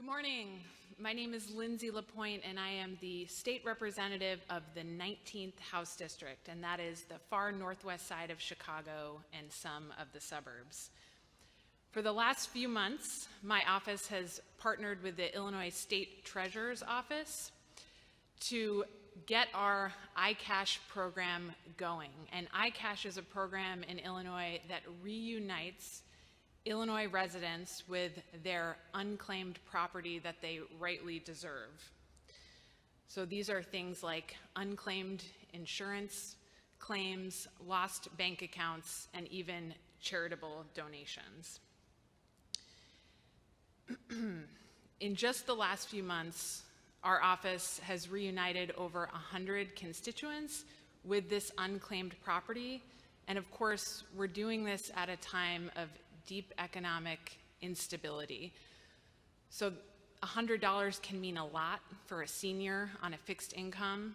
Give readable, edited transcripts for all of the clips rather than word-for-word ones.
Good morning. My name is Lindsey LaPointe, and I am the state representative of the 19th House District, and that is the far northwest side of Chicago and some of the suburbs. For the last few months, my office has partnered with the Illinois State Treasurer's Office to get our iCash program going. And iCash is a program in Illinois that reunites Illinois residents with their unclaimed property that they rightly deserve. So these are things like unclaimed insurance claims, lost bank accounts, and even charitable donations. In just the last few months, our office has reunited over 100 constituents with this unclaimed property. And of course, we're doing this at a time of deep economic instability. So $100 can mean a lot for a senior on a fixed income.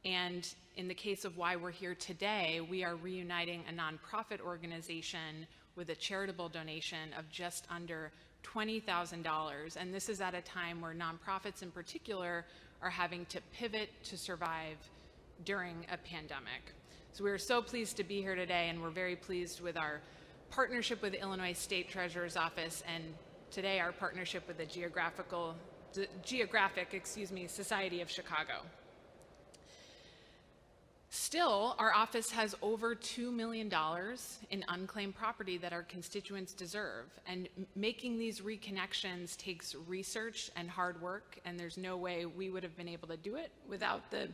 And in the case of why we're here today, we are reuniting a nonprofit organization with a charitable donation of just under $20,000. And this is at a time where nonprofits in particular are having to pivot to survive during a pandemic. So we're so pleased to be here today, and we're very pleased with our partnership with the Illinois State Treasurer's Office, and today our partnership with the Geographic Society of Chicago. Still, our office has over $2 million in unclaimed property that our constituents deserve, and making these reconnections takes research and hard work, and there's no way we would have been able to do it without the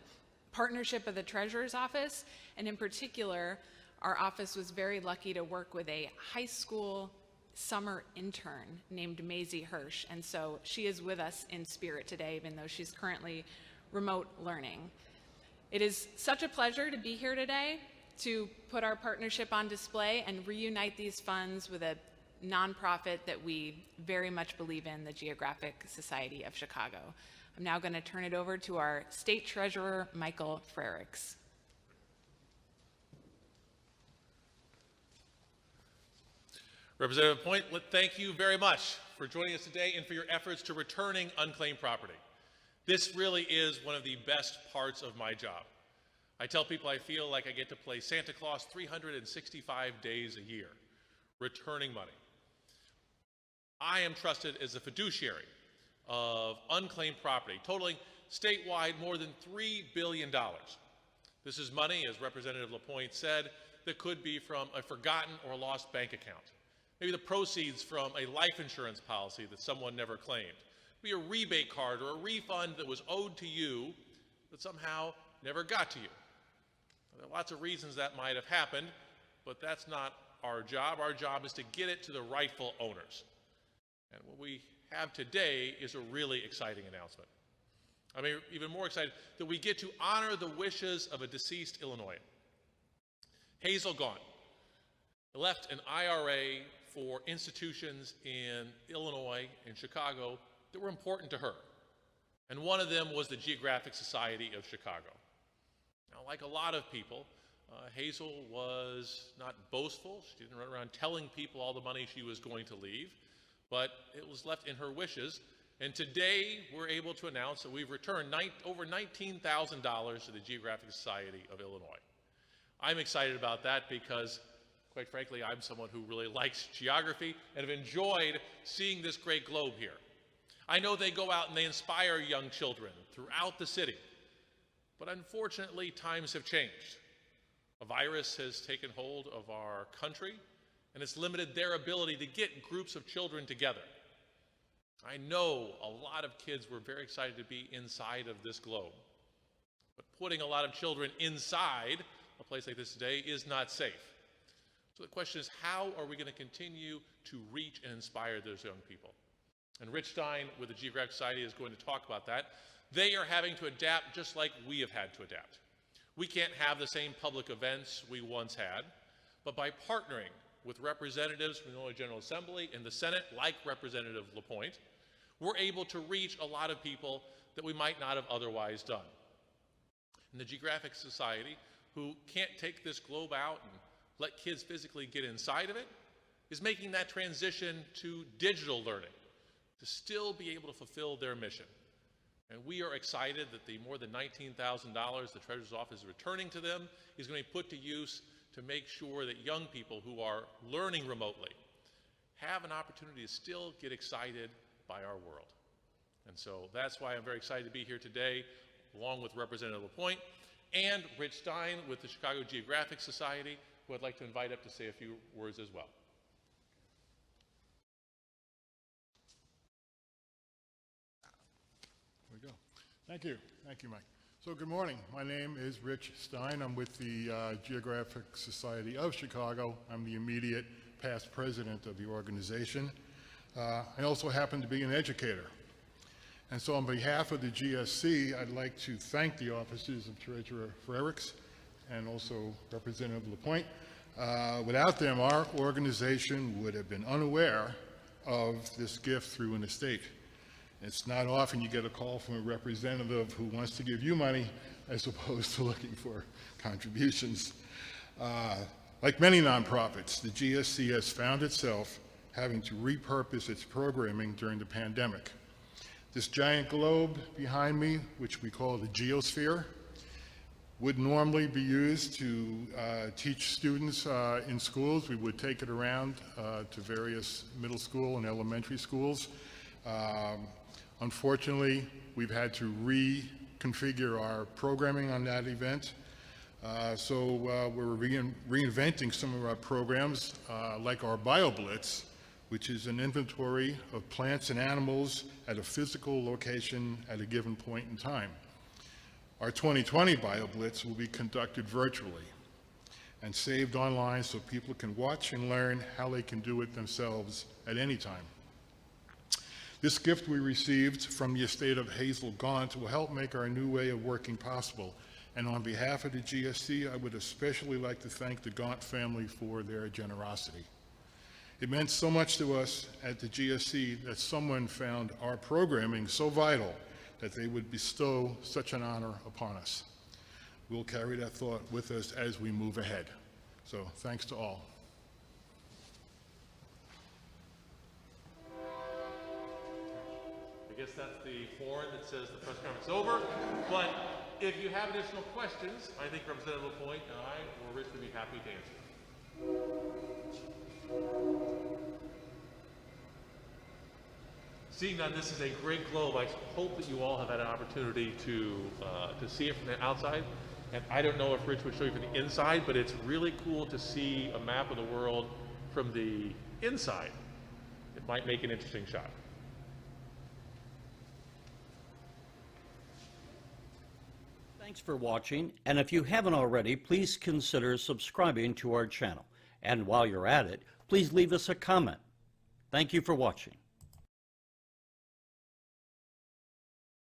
partnership of the Treasurer's Office. And in particular, our office was very lucky to work with a high school summer intern named Maisie Hirsch, and so she is with us in spirit today, even though she's currently remote learning. It is such a pleasure to be here today to put our partnership on display and reunite these funds with a nonprofit that we very much believe in, the Geographic Society of Chicago. I'm now going to turn it over to our State Treasurer, Michael Frerichs. Representative LaPointe, thank you very much for joining us today and for your efforts to returning unclaimed property. This really is one of the best parts of my job. I tell people I feel like I get to play Santa Claus 365 days a year, returning money. I am trusted as a fiduciary of unclaimed property, totaling statewide more than $3 billion. This is money, as Representative LaPointe said, that could be from a forgotten or lost bank account. Maybe the proceeds from a life insurance policy that someone never claimed. Maybe a rebate card or a refund that was owed to you that somehow never got to you. There are lots of reasons that might have happened, but that's not our job. Our job is to get it to the rightful owners. And what we have today is a really exciting announcement. I'm even more excited that we get to honor the wishes of a deceased Illinoisan. Hazel Gaunt left an IRA for institutions in Illinois and Chicago that were important to her. And one of them was the Geographic Society of Chicago. Now, like a lot of people, Hazel was not boastful. She didn't run around telling people all the money she was going to leave, but it was left in her wishes. And today, we're able to announce that we've returned over $19,000 to the Geographic Society of Illinois. I'm excited about that because, quite frankly, I'm someone who really likes geography and have enjoyed seeing this great globe here. I know they go out and they inspire young children throughout the city, but unfortunately, times have changed. A virus has taken hold of our country, and it's limited their ability to get groups of children together. I know a lot of kids were very excited to be inside of this globe, but putting a lot of children inside a place like this today is not safe. So the question is, how are we going to continue to reach and inspire those young people? And Rich Stein with the Geographic Society is going to talk about that. They are having to adapt just like we have had to adapt. We can't have the same public events we once had, but by partnering with representatives from the Illinois General Assembly and the Senate, like Representative LaPointe, we're able to reach a lot of people that we might not have otherwise done. And the Geographic Society, who can't take this globe out and let kids physically get inside of it, is making that transition to digital learning. to still be able to fulfill their mission. And we are excited that the more than $19,000 the Treasurer's Office is returning to them is going to be put to use to make sure that young people who are learning remotely have an opportunity to still get excited by our world. And so that's why I'm very excited to be here today, along with Representative LaPointe and Rich Stein with the Chicago Geographic Society, who I'd like to invite up to say a few words as well. There we go. Thank you. Thank you, Mike. So good morning. My name is Rich Stein. I'm with the Geographic Society of Chicago. I'm the immediate past president of the organization. I also happen to be an educator. And so on behalf of the GSC, I'd like to thank the offices of Treasurer Frerichs and also Representative LaPointe. Without them, our organization would have been unaware of this gift through an estate. It's not often you get a call from a representative who wants to give you money as opposed to looking for contributions. Like many nonprofits, the GSC has found itself having to repurpose its programming during the pandemic. This giant globe behind me, which we call the geosphere, would normally be used to teach students in schools. We would take it around to various middle school and elementary schools. Unfortunately, we've had to reconfigure our programming on that event. So we're reinventing some of our programs, like our BioBlitz, which is an inventory of plants and animals at a physical location at a given point in time. Our 2020 BioBlitz will be conducted virtually and saved online so people can watch and learn how they can do it themselves at any time. This gift we received from the estate of Hazel Gaunt will help make our new way of working possible. And on behalf of the GSC, I would especially like to thank the Gaunt family for their generosity. It meant so much to us at the GSC that someone found our programming so vital that they would bestow such an honor upon us. We'll carry that thought with us as we move ahead. So thanks to all. I guess that's the horn that says the press conference is over. But if you have additional questions, I think Representative LaPointe and I or Rich would be happy to answer. Seeing that this is a great globe, I hope that you all have had an opportunity to see it from the outside. And I don't know if Rich would show you from the inside, but it's really cool to see a map of the world from the inside. It might make an interesting shot. Thanks for watching, and if you haven't already, please consider subscribing to our channel. And while you're at it, please leave us a comment. Thank you for watching.